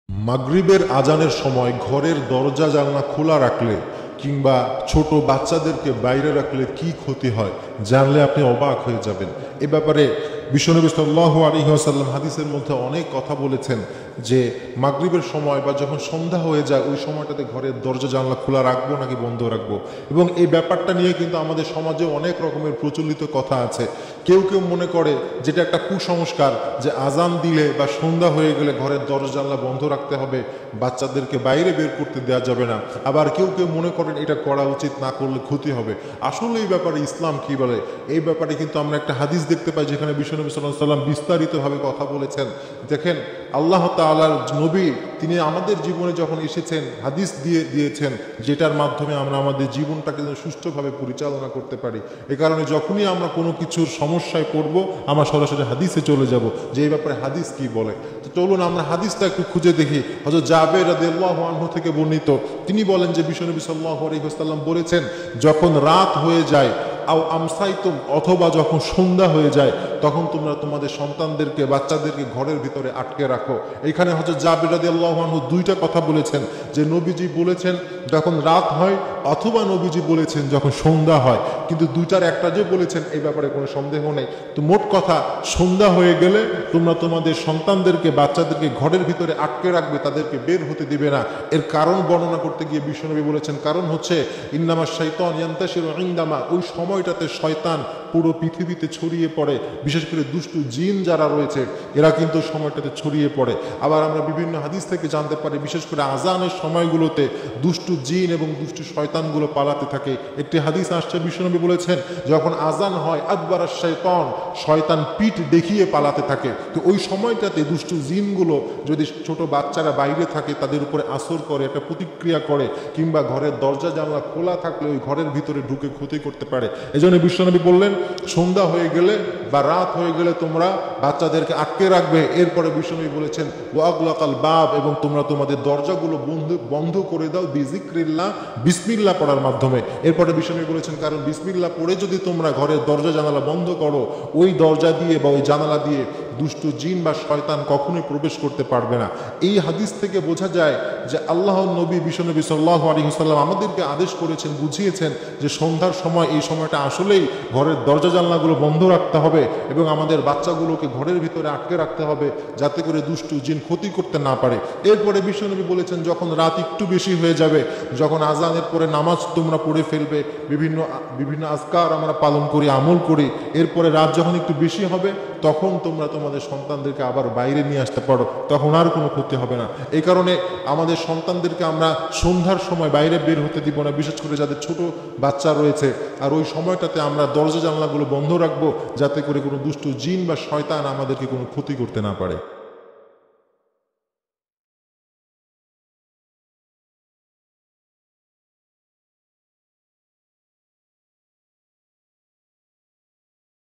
মাগরিবের আজানের সময় ঘরের দরজা জানলা খোলা রাখলে কিংবা ছোট বাচ্চাদেরকে বাইরে রাখলে কি ক্ষতি হয় জানলে আপনি অবাক হয়ে যাবেন। এ ব্যাপারে বিশ্বনবী সাল্লাল্লাহু আলাইহি ওয়াসাল্লাম হাদিসের মধ্যে অনেক কথা বলেছেন যে মাগরিবের সময় বা যখন সন্ধ্যা হয়ে যায় ওই সময়টাতে ঘরের দরজা জানলা খোলা রাখবো নাকি বন্ধ রাখবো। এবং এই ব্যাপারটা নিয়ে কিন্তু আমাদের সমাজে অনেক রকমের প্রচলিত কথা আছে। কেউ কেউ মনে করে যেটা একটা কুসংস্কার যে আজান দিলে বা সন্ধ্যা হয়ে গেলে ঘরের দরজা জানলা বন্ধ রাখতে হবে, বাচ্চাদেরকে বাইরে বের করতে দেওয়া যাবে না। আবার কেউ কেউ মনে করেন এটা করা উচিত, না করলে ক্ষতি হবে। আসলে এই ব্যাপারে ইসলাম কি বলে এই ব্যাপারে কিন্তু আমরা একটা হাদিস দেখতে পাই যেখানে বিশ্বনবী সাল্লাল্লাহু আলাইহি ওয়াসাল্লাম বিস্তারিতভাবে কথা বলেছেন। দেখেন, আল্লাহ তাআলার নবী তিনি আমাদের জীবনে যখন এসেছেন হাদিস দিয়েছেন যেটার মাধ্যমে আমরা আমাদের জীবনটাকে সুষ্ঠুভাবে পরিচালনা করতে পারি। এ কারণে যখনই আমরা কোনো কিছুর সমস্যায় পড়বো আমরা সরাসরি হাদিসে চলে যাব যে এই ব্যাপারে হাদিস কি বলে। তো চলুন আমরা হাদিসটা একটু খুঁজে দেখি। হযরত জাবের রাদিয়াল্লাহু আনহু থেকে বর্ণিত, তিনি বলেন যে বিশ্বনবী সাল্লাল্লাহু আলাইহি ওয়াসাল্লাম বলেছেন, যখন রাত হয়ে যায় আও আমসাইতুম, অথবা যখন সন্ধ্যা হয়ে যায় তখন তোমরা তোমাদের সন্তানদেরকে বাচ্চাদেরকে ঘরের ভিতরে আটকে রাখো। এখানে হযরত জাবের রাদিয়াল্লাহু আনহু দুইটা কথা বলেছেন, যে নবীজি বলেছেন যখন রাত হয়, অথবা নবীজি বলেছেন যখন সন্ধ্যা হয়। কিন্তু দুইটার একটা যে বলেছেন এই ব্যাপারে কোনো সন্দেহ নেই। তো মোট কথা, সন্ধ্যা হয়ে গেলে তোমরা তোমাদের সন্তানদেরকে বাচ্চাদেরকে ঘরের ভিতরে আটকে রাখবে, তাদেরকে বের হতে দিবে না। এর কারণ বর্ণনা করতে গিয়ে বিশ্বনবী বলেছেন, কারণ হচ্ছে ইন্নামা শাইতান ইয়ান্তাশিরু ইনদামা, ওই সময়টাতে শয়তান পুরো পৃথিবীতে ছড়িয়ে পড়ে। বিশেষ করে দুষ্টু জিন যারা রয়েছে এরা কিন্তু সময়টাতে ছড়িয়ে পড়ে। আবার আমরা বিভিন্ন হাদিস থেকে জানতে পারি বিশেষ করে আজানের সময়গুলোতে দুষ্টু জিন এবং দুষ্টু শয়তানগুলো পালাতে থাকে। একটি হাদিস আসছে বিশ্বনবী বলেছেন যখন আজান হয় আদবারাশ শাইতান, শয়তান পিঠ দেখিয়ে পালাতে থাকে। তো ওই সময়টাতে দুষ্টু জিনগুলো যদি ছোট বাচ্চারা বাইরে থাকে তাদের উপরে আসর করে, একটা প্রতিক্রিয়া করে, কিংবা ঘরের দরজা জানলা খোলা থাকলে ওই ঘরের ভিতরে ঢুকে ক্ষতি করতে পারে। এজন্য বিশ্বনবী বললেন সন্ধ্যা হয়ে গেলে বা রাত হয়ে গেলে তোমরা বাচ্চাদেরকে আটকে রাখবে। এরপরে বিশ্বনবী বলেছেন ওয়াগলাকাল বাব, এবং তোমরা তোমাদের দরজাগুলো বন্ধ করে দাও বিজিক্রিল্লাহ, বিসমিল্লাহ পড়ার মাধ্যমে। এরপরে বিশ্বনবী বলেছেন কারণ বিসমিল্লাহ পড়ে যদি তোমরা ঘরের দরজা জানালা বন্ধ করো, ওই দরজা দিয়ে বা ওই জানালা দিয়ে দুষ্টু জিন বা শয়তান কখনোই প্রবেশ করতে পারবে না। এই হাদিস থেকে বোঝা যায় যে আল্লাহর নবী বিশ্বনবী সাল্লাল্লাহু আলাইহি ওয়াসাল্লাম আমাদেরকে আদেশ করেছেন, বুঝিয়েছেন যে সন্ধ্যার সময় এই সময়টা আসলেই ঘরের দরজা জানলাগুলো বন্ধ রাখতে হবে এবং আমাদের বাচ্চাগুলোকে ঘরের ভিতরে আটকে রাখতে হবে যাতে করে দুষ্টু জিন ক্ষতি করতে না পারে। এরপরে বিশ্বনবী বলেছেন যখন রাত একটু বেশি হয়ে যাবে, যখন আজানের পরে নামাজ তোমরা পড়ে ফেলবে, বিভিন্ন আজকার আমরা পালন করি, আমল করি, এরপরে রাত যখন একটু বেশি হবে তখন তোমরা তোমাদের সন্তানদেরকে আবার বাইরে নিয়ে আসতে পারো, তখন আর কোনো ক্ষতি হবে না। এই কারণে আমাদের সন্তানদেরকে আমরা সন্ধ্যার সময় বাইরে বের হতে দিব না, বিশেষ করে যাদের ছোট বাচ্চা রয়েছে। আর ওই সময়টাতে আমরা দরজা জানলাগুলো বন্ধ রাখবো যাতে করে কোনো দুষ্টু জিন বা শয়তান আমাদেরকে কোনো ক্ষতি করতে না পারে।